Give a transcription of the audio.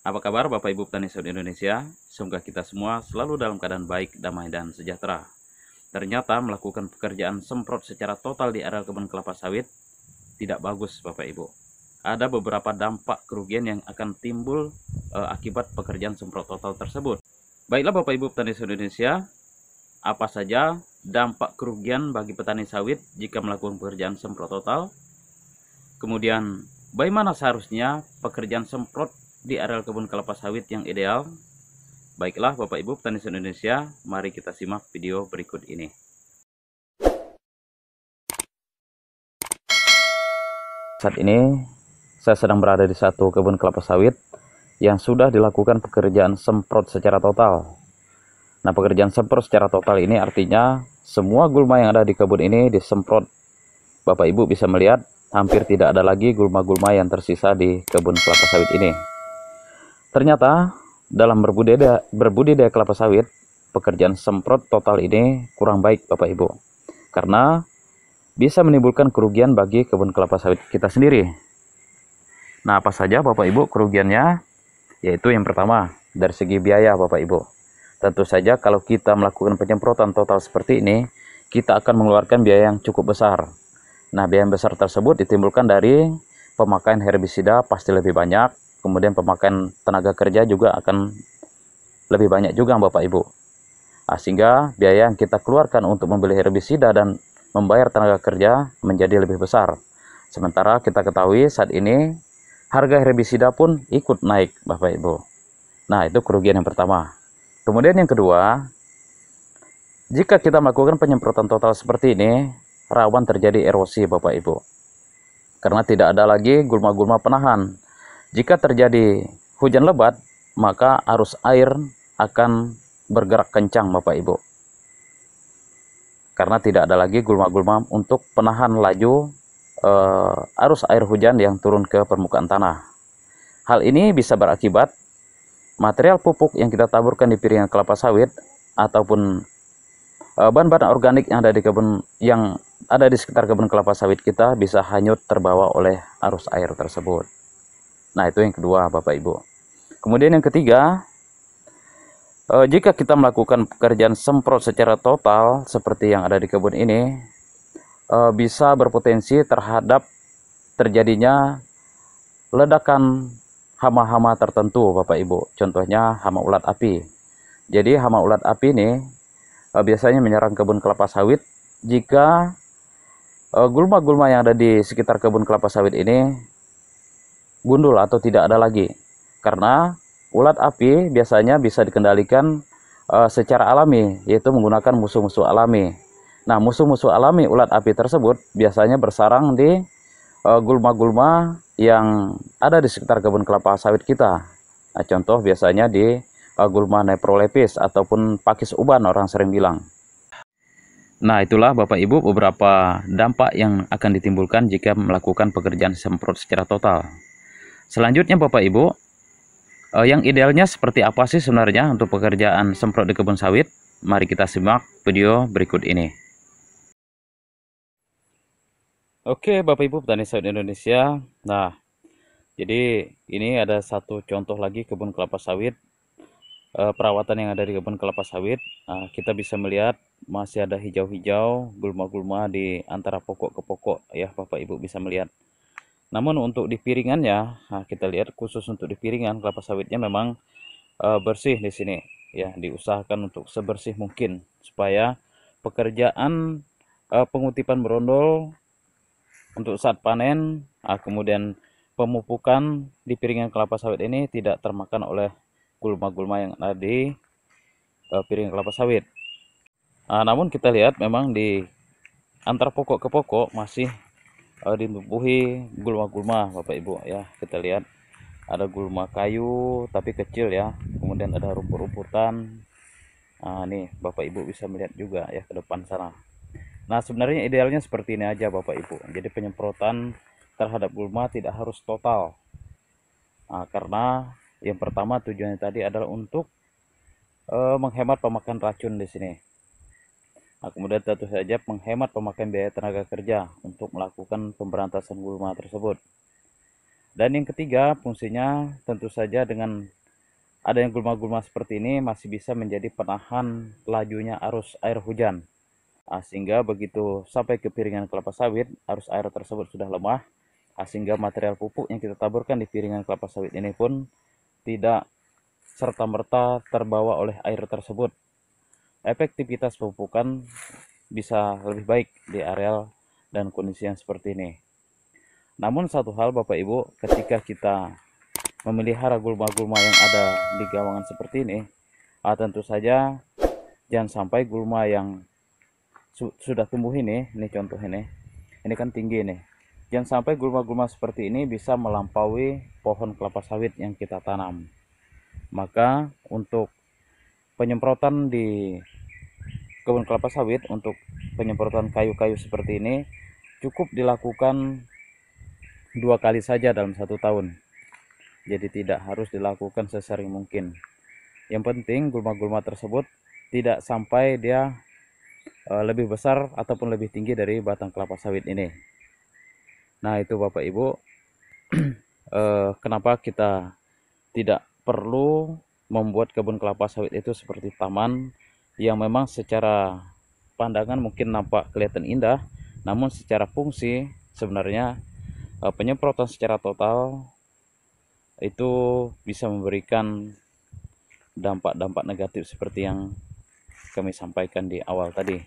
Apa kabar Bapak Ibu petani sawit Indonesia? Semoga kita semua selalu dalam keadaan baik, damai, dan sejahtera. Ternyata melakukan pekerjaan semprot secara total di areal kebun kelapa sawit tidak bagus Bapak Ibu. Ada beberapa dampak kerugian yang akan timbul akibat pekerjaan semprot total tersebut. Baiklah Bapak Ibu petani sawit Indonesia, apa saja dampak kerugian bagi petani sawit jika melakukan pekerjaan semprot total? Kemudian, bagaimana seharusnya pekerjaan semprot di areal kebun kelapa sawit yang ideal? Baiklah Bapak Ibu petani Indonesia, mari kita simak video berikut ini. Saat ini saya sedang berada di satu kebun kelapa sawit yang sudah dilakukan pekerjaan semprot secara total. Nah, pekerjaan semprot secara total ini artinya semua gulma yang ada di kebun ini disemprot. Bapak Ibu bisa melihat hampir tidak ada lagi gulma-gulma yang tersisa di kebun kelapa sawit ini. Ternyata dalam berbudidaya kelapa sawit, pekerjaan semprot total ini kurang baik Bapak Ibu, karena bisa menimbulkan kerugian bagi kebun kelapa sawit kita sendiri. Nah, apa saja Bapak Ibu kerugiannya? Yaitu yang pertama, dari segi biaya Bapak Ibu. Tentu saja kalau kita melakukan penyemprotan total seperti ini, kita akan mengeluarkan biaya yang cukup besar. Nah, biaya yang besar tersebut ditimbulkan dari pemakaian herbisida pasti lebih banyak, kemudian pemakaian tenaga kerja juga akan lebih banyak juga Bapak Ibu. Nah, sehingga biaya yang kita keluarkan untuk membeli herbisida dan membayar tenaga kerja menjadi lebih besar. Sementara kita ketahui saat ini harga herbisida pun ikut naik Bapak Ibu. Nah, itu kerugian yang pertama. Kemudian yang kedua, jika kita melakukan penyemprotan total seperti ini, rawan terjadi erosi Bapak Ibu. Karena tidak ada lagi gulma-gulma penahan. Jika terjadi hujan lebat, maka arus air akan bergerak kencang Bapak Ibu. Karena tidak ada lagi gulma-gulma untuk penahan laju arus air hujan yang turun ke permukaan tanah. Hal ini bisa berakibat material pupuk yang kita taburkan di piringan kelapa sawit ataupun bahan-bahan organik yang ada di sekitar kebun kelapa sawit kita bisa hanyut terbawa oleh arus air tersebut. Nah, itu yang kedua Bapak Ibu. Kemudian yang ketiga, jika kita melakukan pekerjaan semprot secara total seperti yang ada di kebun ini, bisa berpotensi terhadap terjadinya ledakan hama-hama tertentu Bapak Ibu. Contohnya hama ulat api. Jadi hama ulat api ini biasanya menyerang kebun kelapa sawit jika gulma-gulma yang ada di sekitar kebun kelapa sawit ini gundul atau tidak ada lagi. Karena ulat api biasanya bisa dikendalikan secara alami, yaitu menggunakan musuh-musuh alami. Nah, musuh-musuh alami ulat api tersebut biasanya bersarang di gulma-gulma yang ada di sekitar kebun kelapa sawit kita. Nah, contoh biasanya di gulma neprolepis ataupun pakis uban orang sering bilang. Nah, itulah Bapak Ibu beberapa dampak yang akan ditimbulkan jika melakukan pekerjaan semprot secara total. Selanjutnya Bapak Ibu, yang idealnya seperti apa sih sebenarnya untuk pekerjaan semprot di kebun sawit? Mari kita simak video berikut ini. Oke Bapak Ibu petani sawit Indonesia. Nah, jadi ini ada satu contoh lagi kebun kelapa sawit. Perawatan yang ada di kebun kelapa sawit, kita bisa melihat masih ada hijau-hijau gulma-gulma di antara pokok ke pokok ya Bapak Ibu bisa melihat. Namun untuk di piringannya, kita lihat khusus untuk di piringan kelapa sawitnya memang bersih di sini ya, diusahakan untuk sebersih mungkin supaya pekerjaan pengutipan berondol untuk saat panen, kemudian pemupukan di piringan kelapa sawit ini tidak termakan oleh gulma-gulma yang ada di piringan kelapa sawit. Namun kita lihat memang di antar pokok ke pokok masih ditumbuhi gulma-gulma Bapak Ibu ya. Kita lihat ada gulma kayu tapi kecil ya, kemudian ada rumput-rumputan. Nih Bapak Ibu bisa melihat juga ya ke depan sana. Nah, sebenarnya idealnya seperti ini aja Bapak Ibu. Jadi penyemprotan terhadap gulma tidak harus total. Karena yang pertama tujuannya tadi adalah untuk menghemat pemakaian racun di sini. Kemudian tentu saja menghemat pemakaian biaya tenaga kerja untuk melakukan pemberantasan gulma tersebut. Dan yang ketiga, fungsinya tentu saja dengan adanya gulma-gulma seperti ini masih bisa menjadi penahan lajunya arus air hujan. Sehingga begitu sampai ke piringan kelapa sawit, arus air tersebut sudah lemah, sehingga material pupuk yang kita taburkan di piringan kelapa sawit ini pun tidak serta-merta terbawa oleh air tersebut. Efektivitas pemupukan bisa lebih baik di areal dan kondisi yang seperti ini. Namun satu hal Bapak Ibu, ketika kita memelihara gulma-gulma yang ada di gawangan seperti ini, tentu saja jangan sampai gulma yang sudah tumbuh ini contoh ini kan tinggi nih. Jangan sampai gulma-gulma seperti ini bisa melampaui pohon kelapa sawit yang kita tanam. Maka untuk penyemprotan di kebun kelapa sawit, untuk penyemprotan kayu-kayu seperti ini cukup dilakukan 2 kali saja dalam 1 tahun. Jadi tidak harus dilakukan sesering mungkin. Yang penting gulma-gulma tersebut tidak sampai dia lebih besar ataupun lebih tinggi dari batang kelapa sawit ini. Nah itu Bapak Ibu, kenapa kita tidak perlu membuat kebun kelapa sawit itu seperti taman yang memang secara pandangan mungkin nampak kelihatan indah, namun secara fungsi sebenarnya penyemprotan secara total itu bisa memberikan dampak-dampak negatif seperti yang kami sampaikan di awal tadi.